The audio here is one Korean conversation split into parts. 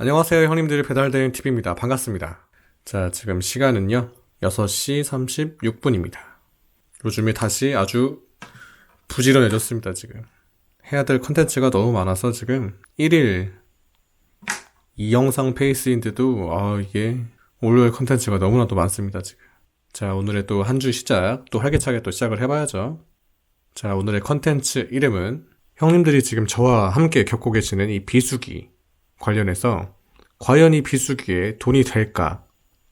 안녕하세요, 형님들. 배달대행 TV입니다. 반갑습니다. 자, 지금 시간은요 6시 36분입니다 요즘에 다시 아주 부지런해졌습니다. 지금 해야 될 컨텐츠가 너무 많아서 지금 1일 2영상 페이스인데도 이게 올릴 컨텐츠가 너무나도 많습니다. 지금 자, 오늘의 또 한 주 시작, 또 활기차게 또 시작을 해봐야죠. 자, 오늘의 컨텐츠 이름은 형님들이 지금 저와 함께 겪고 계시는 이 비수기 관련해서 과연 이 비수기에 돈이 될까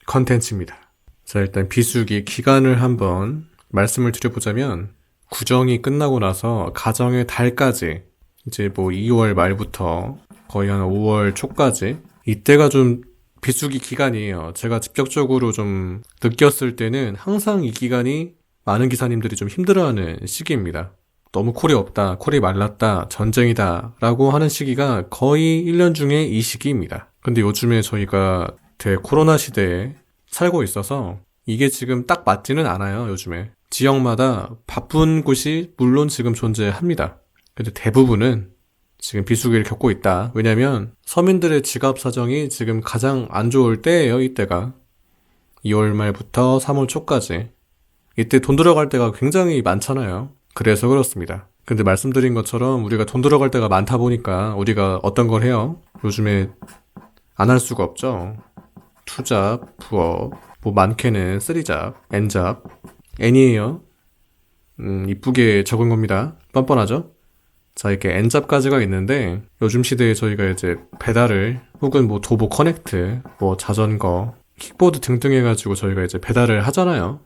컨텐츠입니다. 자, 일단 비수기 기간을 한번 말씀을 드려보자면 구정이 끝나고 나서 가정의 달까지, 이제 뭐 2월 말부터 거의 한 5월 초까지, 이때가 좀 비수기 기간이에요. 제가 직접적으로 좀 느꼈을 때는 항상 이 기간이 많은 기사님들이 좀 힘들어하는 시기입니다. 너무 콜이 없다, 콜이 말랐다, 전쟁이다 라고 하는 시기가 거의 1년 중에 이 시기입니다. 근데 요즘에 저희가 대코로나 시대에 살고 있어서 이게 지금 딱 맞지는 않아요. 요즘에 지역마다 바쁜 곳이 물론 지금 존재합니다. 근데 대부분은 지금 비수기를 겪고 있다. 왜냐면 서민들의 지갑 사정이 지금 가장 안 좋을 때예요. 이때가 2월 말부터 3월 초까지, 이때 돈 들어갈 때가 굉장히 많잖아요. 그래서 그렇습니다. 근데 말씀드린 것처럼 우리가 돈 들어갈 때가 많다 보니까 우리가 어떤 걸 해요? 요즘에 안 할 수가 없죠. 투잡, 부업, 뭐 많게는 쓰리잡, N잡, N이에요. 이쁘게 적은 겁니다. 뻔뻔하죠? 자, 이렇게 N잡까지가 있는데 요즘 시대에 저희가 이제 배달을, 혹은 뭐 도보 커넥트, 뭐 자전거, 킥보드 등등 해가지고 저희가 이제 배달을 하잖아요.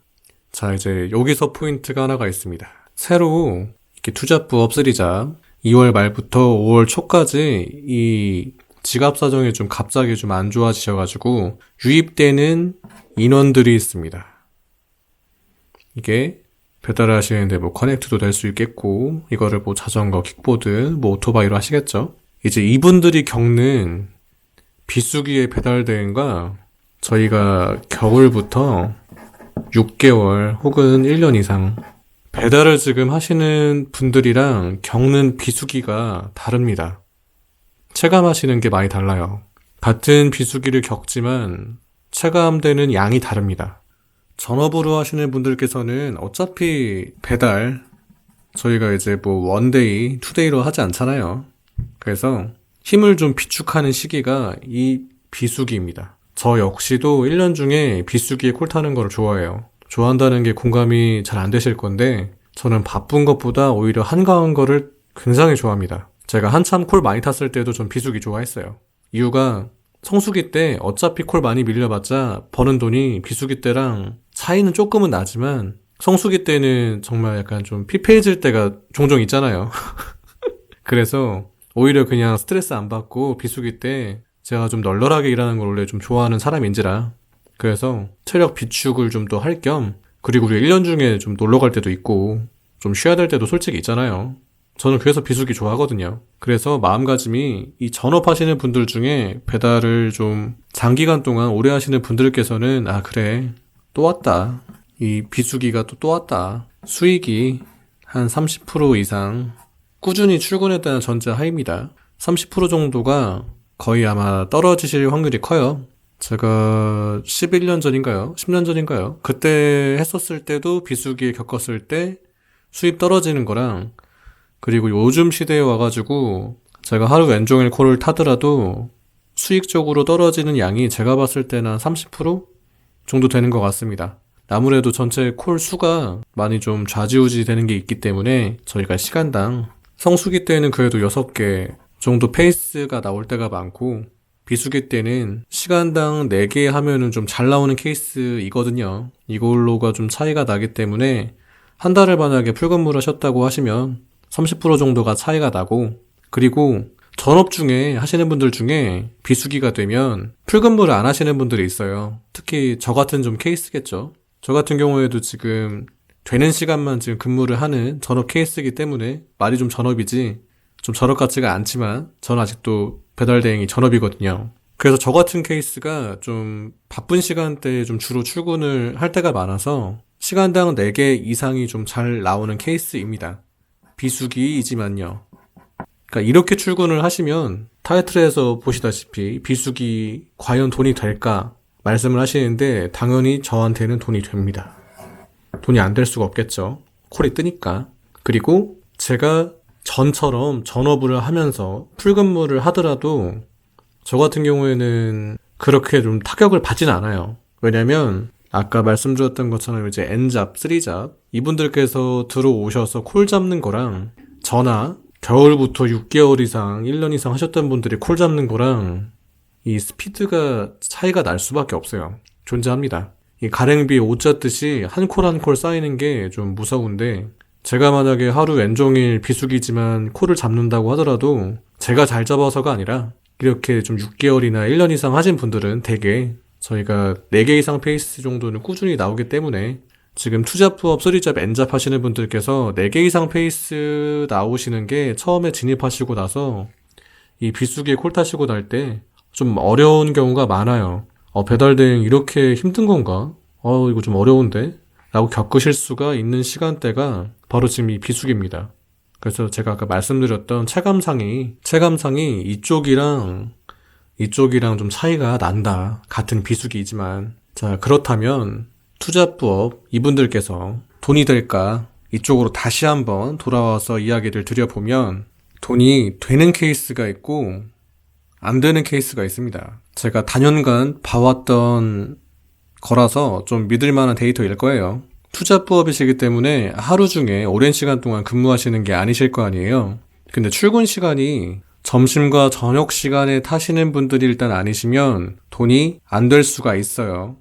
자, 이제 여기서 포인트가 하나가 있습니다. 새로 이렇게 투잡, 부업, 쓰리잡 2월 말부터 5월 초까지 이 지갑 사정이 좀 갑자기 좀 안 좋아지셔가지고 유입되는 인원들이 있습니다. 이게 배달을 하시는데 뭐 커넥트도 될 수 있겠고, 이거를 뭐 자전거, 킥보드, 뭐 오토바이로 하시겠죠. 이제 이분들이 겪는 비수기의 배달 대행과 저희가 겨울부터 6개월 혹은 1년 이상 배달을 지금 하시는 분들이랑 겪는 비수기가 다릅니다. 체감하시는 게 많이 달라요. 같은 비수기를 겪지만 체감되는 양이 다릅니다. 전업으로 하시는 분들께서는 어차피 배달, 저희가 이제 뭐 원데이, 투데이로 하지 않잖아요. 그래서 힘을 좀 비축하는 시기가 이 비수기입니다. 저 역시도 1년 중에 비수기에 콜 타는 걸 좋아해요. 좋아한다는 게 공감이 잘 안 되실 건데, 저는 바쁜 것보다 오히려 한가한 거를 굉장히 좋아합니다. 제가 한참 콜 많이 탔을 때도 전 비수기 좋아했어요. 이유가 성수기 때 어차피 콜 많이 밀려봤자 버는 돈이 비수기 때랑 차이는 조금은 나지만, 성수기 때는 정말 약간 좀 피폐해질 때가 종종 있잖아요. 그래서 오히려 그냥 스트레스 안 받고 비수기 때 제가 좀 널널하게 일하는 걸 원래 좀 좋아하는 사람인지라, 그래서 체력 비축을 좀 더 할 겸, 그리고 우리 1년 중에 좀 놀러 갈 때도 있고 좀 쉬어야 될 때도 솔직히 있잖아요. 저는 그래서 비수기 좋아하거든요. 그래서 마음가짐이, 이 전업하시는 분들 중에 배달을 좀 장기간 동안 오래 하시는 분들께서는 그래, 또 왔다, 이 비수기가 또 왔다, 수익이 한 30% 이상 꾸준히 출근했다는 전제 하입니다. 30% 정도가 거의 아마 떨어지실 확률이 커요. 제가 11년 전인가요? 10년 전인가요? 그때 했었을 때도 비수기에 겪었을 때 수입 떨어지는 거랑, 그리고 요즘 시대에 와가지고 제가 하루 왼종일 콜을 타더라도 수익적으로 떨어지는 양이 제가 봤을 때는 한 30% 정도 되는 것 같습니다. 아무래도 전체 콜 수가 많이 좀 좌지우지 되는 게 있기 때문에 저희가 시간당, 성수기 때는 그래도 6개 정도 페이스가 나올 때가 많고, 비수기 때는 시간당 4개 하면은 좀 잘 나오는 케이스이거든요. 이걸로가 좀 차이가 나기 때문에 한 달을 만약에 풀근무를 하셨다고 하시면 30% 정도가 차이가 나고, 그리고 전업 중에 하시는 분들 중에 비수기가 되면 풀근무를 안 하시는 분들이 있어요. 특히 저 같은 좀 케이스겠죠. 저 같은 경우에도 지금 되는 시간만 지금 근무를 하는 전업 케이스이기 때문에 말이 좀 전업이지 좀 전업 같지가 않지만 저는 아직도 배달 대행이 전업이거든요. 그래서 저 같은 케이스가 좀 바쁜 시간대에 좀 주로 출근을 할 때가 많아서 시간당 4개 이상이 좀 잘 나오는 케이스입니다. 비수기이지만요. 그러니까 이렇게 출근을 하시면 타이틀에서 보시다시피 비수기 과연 돈이 될까 말씀을 하시는데 당연히 저한테는 돈이 됩니다. 돈이 안 될 수가 없겠죠. 콜이 뜨니까. 그리고 제가 전처럼 전업을 하면서 풀근무를 하더라도 저 같은 경우에는 그렇게 좀 타격을 받진 않아요. 왜냐면 아까 말씀드렸던 것처럼 이제 N잡, 3잡 이분들께서 들어오셔서 콜 잡는 거랑 저나 겨울부터 6개월 이상, 1년 이상 하셨던 분들이 콜 잡는 거랑 이 스피드가 차이가 날 수밖에 없어요. 존재합니다. 이 가랭비에 옷 젖듯이 한 콜 한 콜 쌓이는 게 좀 무서운데 제가 만약에 하루 왼종일 비수기지만 콜을 잡는다고 하더라도 제가 잘 잡아서가 아니라 이렇게 좀 6개월이나 1년 이상 하신 분들은 대개 저희가 4개 이상 페이스 정도는 꾸준히 나오기 때문에 지금 2잡, 2업, 3잡, N잡 하시는 분들께서 4개 이상 페이스 나오시는 게 처음에 진입하시고 나서 이 비수기에 콜 타시고 날 때 좀 어려운 경우가 많아요. 배달 대행 이렇게 힘든 건가? 이거 좀 어려운데? 라고 겪으실 수가 있는 시간대가 바로 지금 이 비수기입니다. 그래서 제가 아까 말씀드렸던 체감상이 이쪽이랑 좀 차이가 난다. 같은 비수기이지만. 자, 그렇다면 투잡부업 이분들께서 돈이 될까? 이쪽으로 다시 한번 돌아와서 이야기를 드려보면 돈이 되는 케이스가 있고 안 되는 케이스가 있습니다. 제가 단연간 봐왔던 거라서 좀 믿을 만한 데이터일 거예요. 투잡부업이시기 때문에 하루 중에 오랜 시간 동안 근무하시는 게 아니실 거 아니에요. 근데 출근 시간이 점심과 저녁 시간에 타시는 분들이 일단 아니시면 돈이 안 될 수가 있어요.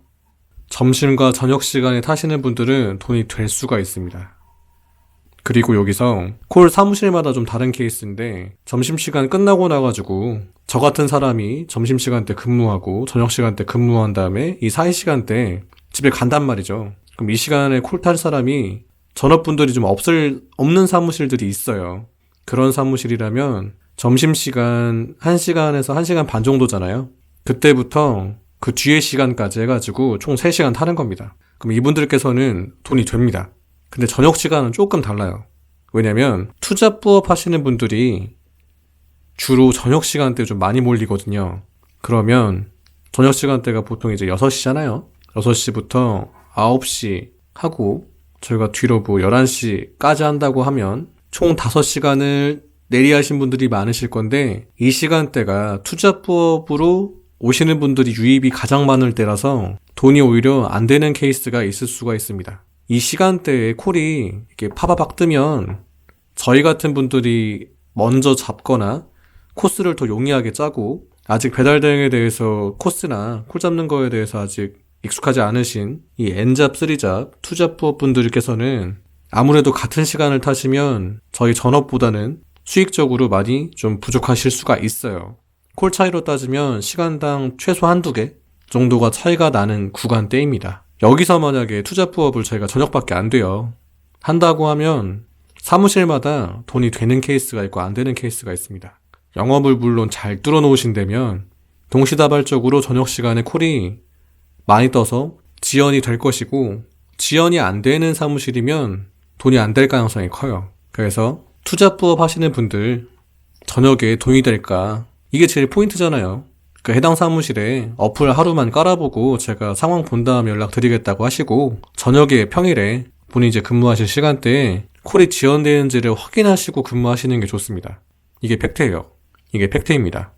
점심과 저녁 시간에 타시는 분들은 돈이 될 수가 있습니다. 그리고 여기서 콜 사무실마다 좀 다른 케이스인데 점심시간 끝나고 나가지고 저 같은 사람이 점심시간 때 근무하고 저녁시간 때 근무한 다음에 이 사이 시간대 집에 간단 말이죠. 그럼 이 시간에 콜 탈 사람이 전업분들이 좀 없는 사무실들이 있어요. 그런 사무실이라면 점심시간 1시간에서 1시간 반 정도잖아요. 그때부터 그 뒤에 시간까지 해가지고 총 3시간 타는 겁니다. 그럼 이분들께서는 돈이 됩니다. 근데 저녁 시간은 조금 달라요. 왜냐면 투잡부업 하시는 분들이 주로 저녁 시간대 좀 많이 몰리거든요. 그러면 저녁 시간대가 보통 이제 6시잖아요. 6시부터 9시 하고 저희가 뒤로 11시까지 한다고 하면 총 5시간을 내리하신 분들이 많으실 건데 이 시간대가 투잡부업으로 오시는 분들이 유입이 가장 많을 때라서 돈이 오히려 안 되는 케이스가 있을 수가 있습니다. 이 시간대에 콜이 이렇게 파바박 뜨면 저희 같은 분들이 먼저 잡거나 코스를 더 용이하게 짜고 아직 배달 대행에 대해서 코스나 콜 잡는 거에 대해서 아직 익숙하지 않으신 이 N잡, 3잡, 투잡 부업 분들께서는 아무래도 같은 시간을 타시면 저희 전업보다는 수익적으로 많이 좀 부족하실 수가 있어요. 콜 차이로 따지면 시간당 최소 한두 개 정도가 차이가 나는 구간대입니다. 여기서 만약에 투잡부업을 저희가 저녁밖에 안 돼요. 한다고 하면 사무실마다 돈이 되는 케이스가 있고 안 되는 케이스가 있습니다. 영업을 물론 잘 뚫어놓으신다면 동시다발적으로 저녁 시간에 콜이 많이 떠서 지연이 될 것이고 지연이 안 되는 사무실이면 돈이 안 될 가능성이 커요. 그래서 투잡부업 하시는 분들 저녁에 돈이 될까? 이게 제일 포인트잖아요. 그 해당 사무실에 어플 하루만 깔아보고 제가 상황 본 다음에 연락드리겠다고 하시고 저녁에 평일에 본인이 이제 근무하실 시간대에 콜이 지연되는지를 확인하시고 근무하시는 게 좋습니다. 이게 팩트예요. 이게 팩트입니다.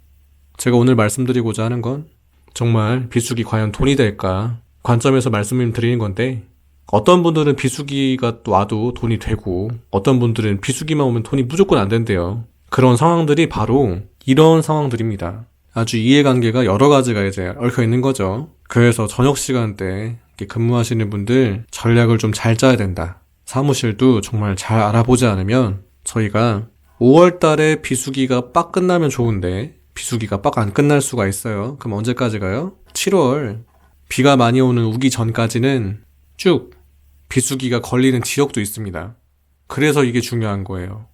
제가 오늘 말씀드리고자 하는 건 정말 비수기 과연 돈이 될까 관점에서 말씀을 드리는 건데 어떤 분들은 비수기가 와도 돈이 되고 어떤 분들은 비수기만 오면 돈이 무조건 안 된대요. 그런 상황들이 바로 이런 상황들입니다. 아주 이해관계가 여러 가지가 이제 얽혀 있는 거죠. 그래서 저녁 시간대 근무하시는 분들 전략을 좀 잘 짜야 된다. 사무실도 정말 잘 알아보지 않으면 저희가 5월 달에 비수기가 빡 끝나면 좋은데 비수기가 빡 안 끝날 수가 있어요. 그럼 언제까지 가요? 7월 비가 많이 오는 우기 전까지는 쭉 비수기가 걸리는 지역도 있습니다. 그래서 이게 중요한 거예요.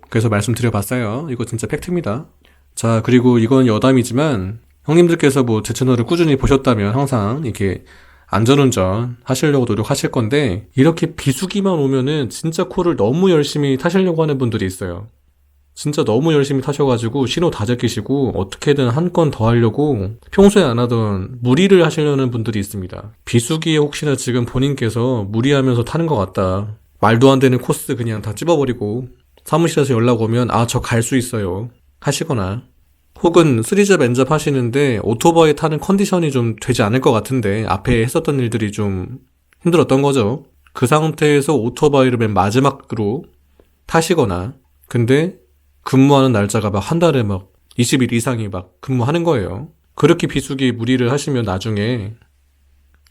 그래서 말씀드려봤어요. 이거 진짜 팩트입니다. 자, 그리고 이건 여담이지만 형님들께서 제 채널을 꾸준히 보셨다면 항상 이렇게 안전운전 하시려고 노력하실 건데 이렇게 비수기만 오면은 진짜 콜을 너무 열심히 타시려고 하는 분들이 있어요. 진짜 너무 열심히 타셔가지고 신호 다 제끼시고 어떻게든 한 건 더 하려고 평소에 안 하던 무리를 하시려는 분들이 있습니다. 비수기에 혹시나 지금 본인께서 무리하면서 타는 것 같다. 말도 안 되는 코스 그냥 다 찝어버리고 사무실에서 연락 오면 아, 저 갈 수 있어요 하시거나, 혹은 쓰리잡 엔잡 하시는데 오토바이 타는 컨디션이 좀 되지 않을 것 같은데 앞에 했었던 일들이 좀 힘들었던 거죠. 그 상태에서 오토바이를 맨 마지막으로 타시거나, 근데 근무하는 날짜가 막 한 달에 막 20일 이상이 막 근무하는 거예요. 그렇게 비수기 무리를 하시면 나중에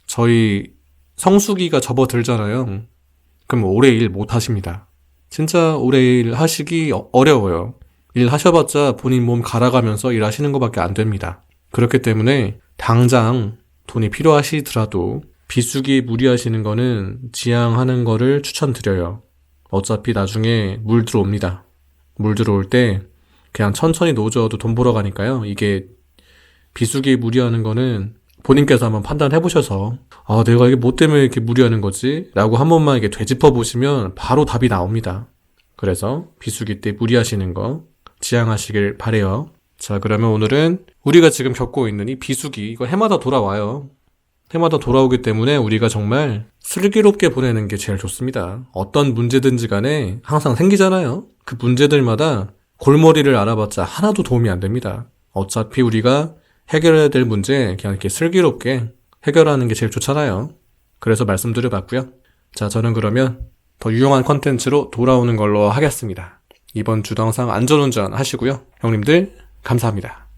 저희 성수기가 접어들잖아요. 그럼 오래 일 못 하십니다. 진짜 오래 일 하시기 어려워요. 일 하셔봤자 본인 몸 갈아가면서 일하시는 것밖에 안 됩니다. 그렇기 때문에 당장 돈이 필요하시더라도 비수기 무리하시는 거는 지양하는 거를 추천드려요. 어차피 나중에 물 들어옵니다. 물 들어올 때 그냥 천천히 노져도 돈 벌어 가니까요. 이게 비수기 무리하는 거는 본인께서 한번 판단해 보셔서 아, 내가 이게 뭐 때문에 이렇게 무리하는 거지? 라고 한 번만 이렇게 되짚어 보시면 바로 답이 나옵니다. 그래서 비수기 때 무리하시는 거 지양하시길 바래요. 자, 그러면 오늘은 우리가 지금 겪고 있는 이 비수기, 이거 해마다 돌아와요. 해마다 돌아오기 때문에 우리가 정말 슬기롭게 보내는 게 제일 좋습니다. 어떤 문제든지 간에 항상 생기잖아요. 그 문제들마다 골머리를 알아봤자 하나도 도움이 안 됩니다. 어차피 우리가 해결해야 될 문제 그냥 이렇게 슬기롭게 해결하는 게 제일 좋잖아요. 그래서 말씀드려봤고요. 자, 저는 그러면 더 유용한 컨텐츠로 돌아오는 걸로 하겠습니다. 이번 주도 항상 안전운전 하시고요. 형님들 감사합니다.